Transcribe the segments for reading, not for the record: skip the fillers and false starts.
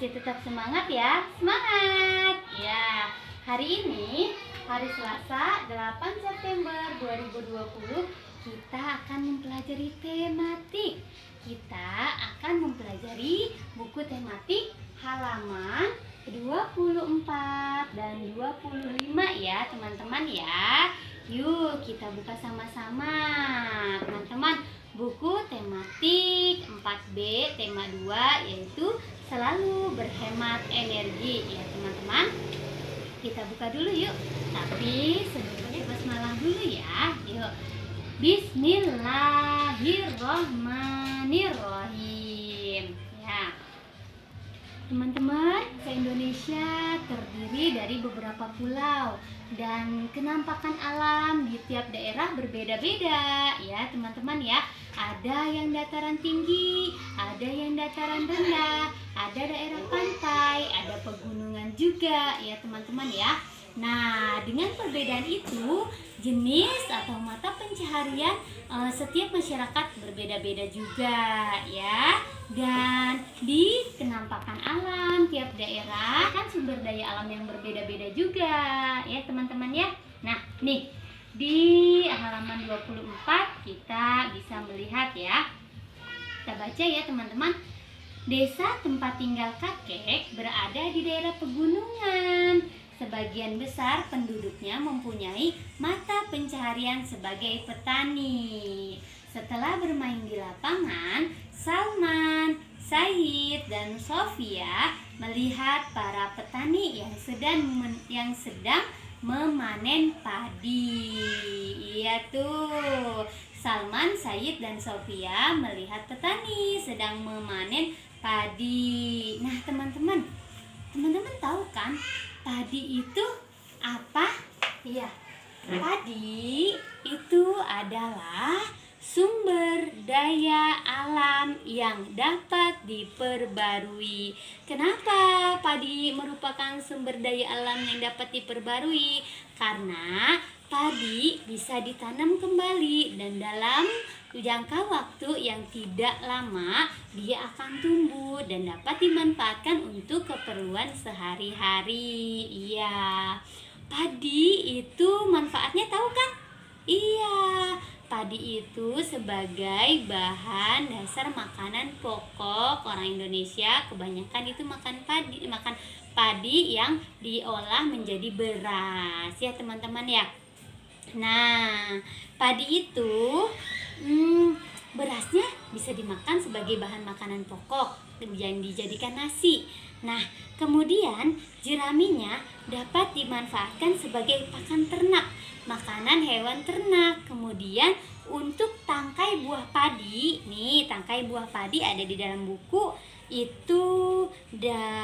Masih tetap semangat ya? Semangat! Ya, hari ini, hari Selasa 8 September 2020, kita akan mempelajari tematik. Kita akan mempelajari buku tematik halaman 24 dan 25 ya teman-teman ya. Yuk kita buka sama-sama teman-teman. Buku tematik 4B tema 2 yaitu selalu berhemat energi ya teman-teman. Kita buka dulu yuk. Tapi sebelumnya basmalah dulu ya. Yuk. Bismillahirrahmanirrahim. Ya. Teman-teman, se-Indonesia terdiri dari beberapa pulau dan kenampakan alam di tiap daerah berbeda-beda ya teman-teman ya. Ada yang dataran tinggi, ada yang dataran rendah, ada daerah pantai, ada pegunungan juga ya teman-teman ya. Nah, dengan perbedaan itu, jenis atau mata pencaharian setiap masyarakat berbeda-beda juga ya. Dan di kenampakan alam tiap daerah kan sumber daya alam yang berbeda-beda juga ya teman-teman ya. Nah, nih di halaman 24 kita bisa melihat ya. Kita baca ya teman-teman. Desa tempat tinggal kakek berada di daerah pegunungan. Sebagian besar penduduknya mempunyai mata pencaharian sebagai petani. Setelah bermain di lapangan, Salman, Said, dan Sofia melihat para petani yang sedang memanen padi. Iya tuh, Salman, Said, dan Sofia melihat petani sedang memanen padi. Nah teman-teman tahu kan padi itu apa? Iya, padi itu adalah sumber daya alam yang dapat diperbarui. Kenapa padi merupakan sumber daya alam yang dapat diperbarui? Karena padi bisa ditanam kembali dan dalam jangka waktu yang tidak lama dia akan tumbuh dan dapat dimanfaatkan untuk keperluan sehari-hari. Iya, padi itu manfaatnya tahu kan? Iya, padi itu sebagai bahan dasar makanan pokok orang Indonesia. Kebanyakan itu makan padi yang diolah menjadi beras ya teman-teman ya. Nah, padi itu berasnya bisa dimakan sebagai bahan makanan pokok yang dijadikan nasi. Nah, kemudian jeraminya dapat dimanfaatkan sebagai pakan ternak, makanan hewan ternak. Kemudian untuk tangkai buah padi, nih tangkai buah padi ada di dalam buku itu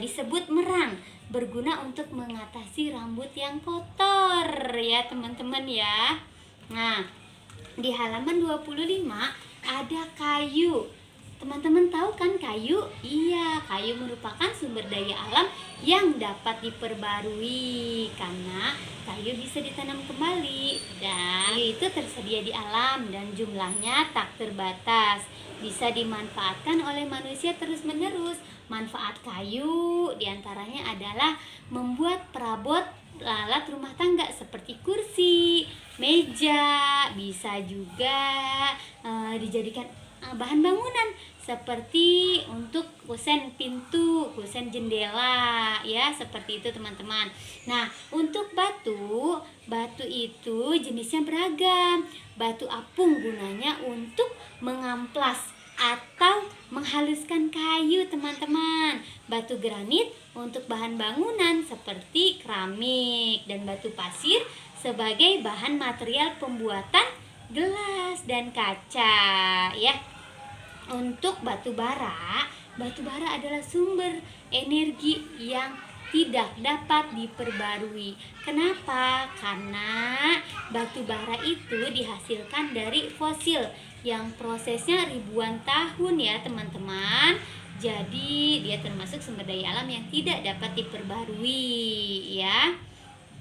disebut merang, berguna untuk mengatasi rambut yang kotor ya teman-teman ya. Nah, di halaman 25 ada kayu. Teman-teman tahu kan kayu? Iya, kayu merupakan sumber daya alam yang dapat diperbarui karena kayu bisa ditanam kembali dan kayu itu tersedia di alam dan jumlahnya tak terbatas. Bisa dimanfaatkan oleh manusia terus-menerus. Manfaat kayu diantaranya adalah membuat perabot alat rumah tangga seperti kursi, meja, bisa juga dijadikan bahan bangunan seperti untuk kusen pintu, kusen jendela ya, seperti itu teman-teman. Nah, untuk batu itu jenisnya beragam. Batu apung gunanya untuk mengamplas atau menghaluskan kayu teman-teman. Batu granit untuk bahan bangunan seperti keramik dan batu pasir sebagai bahan material pembuatan gelas dan kaca ya. Untuk batu bara adalah sumber energi yang tidak dapat diperbarui. Kenapa? Karena batu bara itu dihasilkan dari fosil yang prosesnya ribuan tahun ya teman-teman. Jadi dia termasuk sumber daya alam yang tidak dapat diperbarui ya.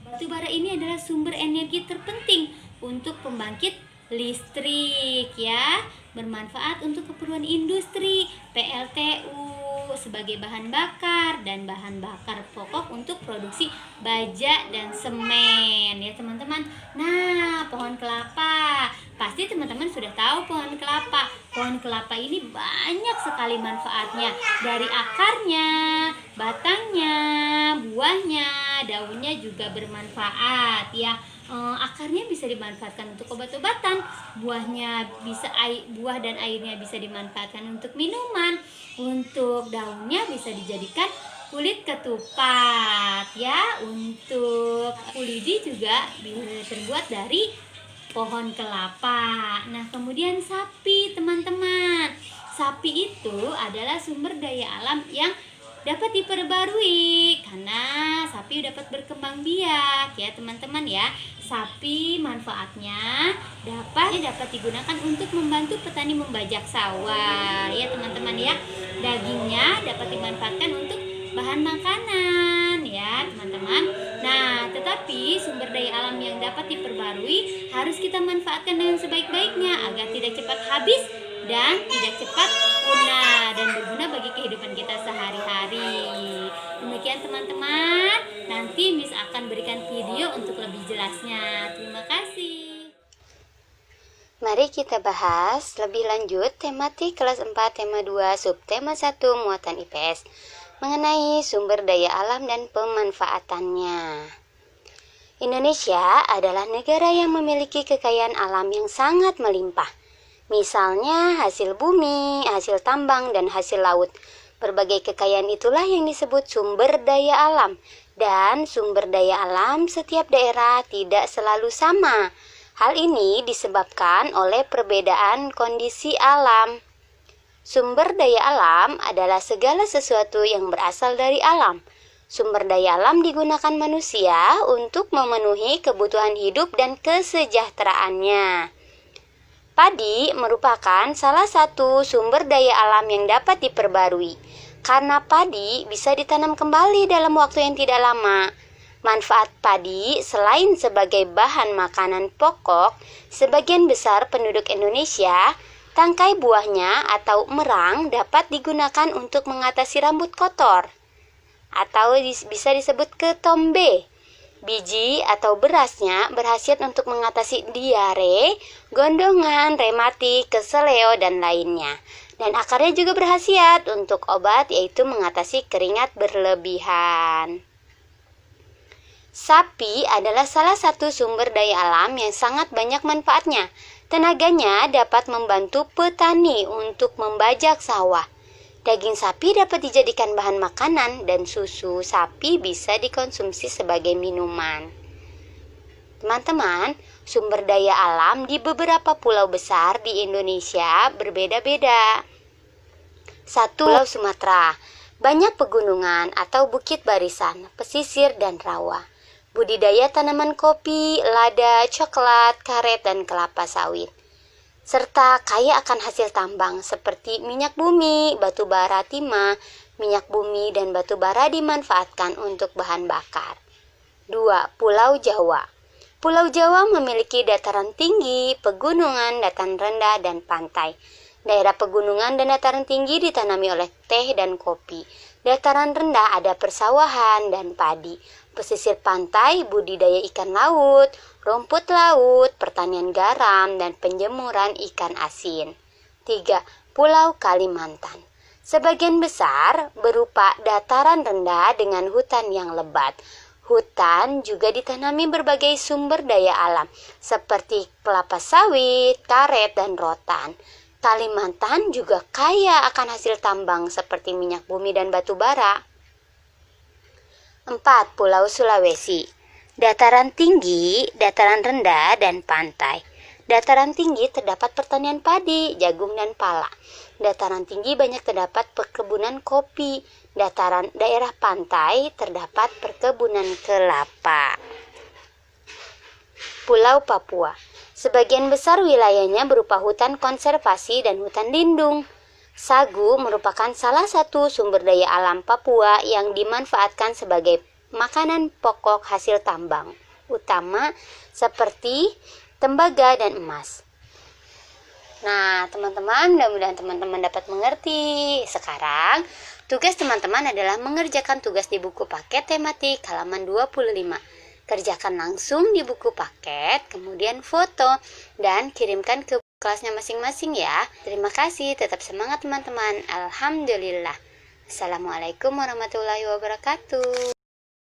Batu bara ini adalah sumber energi terpenting untuk pembangkit listrik ya, bermanfaat untuk keperluan industri, PLTU, sebagai bahan bakar dan bahan bakar pokok untuk produksi baja dan semen ya teman-teman. Nah, pohon kelapa, pasti teman-teman sudah tahu pohon kelapa. Pohon kelapa ini banyak sekali manfaatnya, dari akarnya, batangnya, buahnya, daunnya juga bermanfaat ya. Akarnya bisa dimanfaatkan untuk obat-obatan, buahnya buah dan airnya bisa dimanfaatkan untuk minuman, untuk daunnya bisa dijadikan kulit ketupat ya, untuk kulidi juga bisa terbuat dari pohon kelapa. Nah, kemudian sapi teman-teman, sapi itu adalah sumber daya alam yang dapat diperbarui karena sapi dapat berkembang biak ya teman-teman ya. Sapi manfaatnya dapat digunakan untuk membantu petani membajak sawah ya teman-teman ya. Dagingnya dapat dimanfaatkan untuk bahan makanan ya teman-teman. Nah, tetapi sumber daya alam yang dapat diperbarui harus kita manfaatkan dengan sebaik-baiknya agar tidak cepat habis dan tidak cepat punah dan berguna bagi kehidupan kita sehari-hari. Demikian teman-teman, nanti Miss akan berikan video untuk lebih jelasnya. Terima kasih. Mari kita bahas lebih lanjut tematik kelas 4 tema 2 subtema 1 muatan IPS mengenai sumber daya alam dan pemanfaatannya. Indonesia adalah negara yang memiliki kekayaan alam yang sangat melimpah. Misalnya hasil bumi, hasil tambang, dan hasil laut. Berbagai kekayaan itulah yang disebut sumber daya alam. Dan sumber daya alam setiap daerah tidak selalu sama. Hal ini disebabkan oleh perbedaan kondisi alam. Sumber daya alam adalah segala sesuatu yang berasal dari alam. Sumber daya alam digunakan manusia untuk memenuhi kebutuhan hidup dan kesejahteraannya. Padi merupakan salah satu sumber daya alam yang dapat diperbarui, karena padi bisa ditanam kembali dalam waktu yang tidak lama. Manfaat padi selain sebagai bahan makanan pokok, sebagian besar penduduk Indonesia, tangkai buahnya atau merang dapat digunakan untuk mengatasi rambut kotor, atau bisa disebut ketombe. Biji atau berasnya berkhasiat untuk mengatasi diare, gondongan, rematik, keseleo, dan lainnya. Dan akarnya juga berkhasiat untuk obat, yaitu mengatasi keringat berlebihan. Sapi adalah salah satu sumber daya alam yang sangat banyak manfaatnya. Tenaganya dapat membantu petani untuk membajak sawah. Daging sapi dapat dijadikan bahan makanan dan susu sapi bisa dikonsumsi sebagai minuman. Teman-teman, sumber daya alam di beberapa pulau besar di Indonesia berbeda-beda. 1. Pulau Sumatera, banyak pegunungan atau bukit barisan, pesisir dan rawa. Budidaya tanaman kopi, lada, coklat, karet, dan kelapa sawit. Serta kaya akan hasil tambang seperti minyak bumi, batu bara timah, minyak bumi, dan batu bara dimanfaatkan untuk bahan bakar. 2. Pulau Jawa. Pulau Jawa memiliki dataran tinggi, pegunungan, dataran rendah, dan pantai. Daerah pegunungan dan dataran tinggi ditanami oleh teh dan kopi. Dataran rendah ada persawahan dan padi. Pesisir pantai budidaya ikan laut, rumput laut, pertanian garam, dan penjemuran ikan asin. 3. Pulau Kalimantan. Sebagian besar berupa dataran rendah dengan hutan yang lebat. Hutan juga ditanami berbagai sumber daya alam seperti kelapa sawit, karet, dan rotan. Kalimantan juga kaya akan hasil tambang seperti minyak bumi dan batu bara. 4. Pulau Sulawesi. Dataran tinggi, dataran rendah, dan pantai. Dataran tinggi terdapat pertanian padi, jagung, dan pala. Dataran tinggi banyak terdapat perkebunan kopi. Dataran daerah pantai terdapat perkebunan kelapa. Pulau Papua. Sebagian besar wilayahnya berupa hutan konservasi dan hutan lindung. Sagu merupakan salah satu sumber daya alam Papua yang dimanfaatkan sebagai makanan pokok hasil tambang, utama seperti tembaga dan emas. Nah, teman-teman, mudah-mudahan teman-teman dapat mengerti. Sekarang, Tugas teman-teman adalah mengerjakan tugas di buku paket tematik halaman 25. Kerjakan langsung di buku paket, kemudian foto, dan kirimkan ke kelasnya masing-masing ya. Terima kasih, tetap semangat teman-teman. Alhamdulillah. Assalamualaikum warahmatullahi wabarakatuh.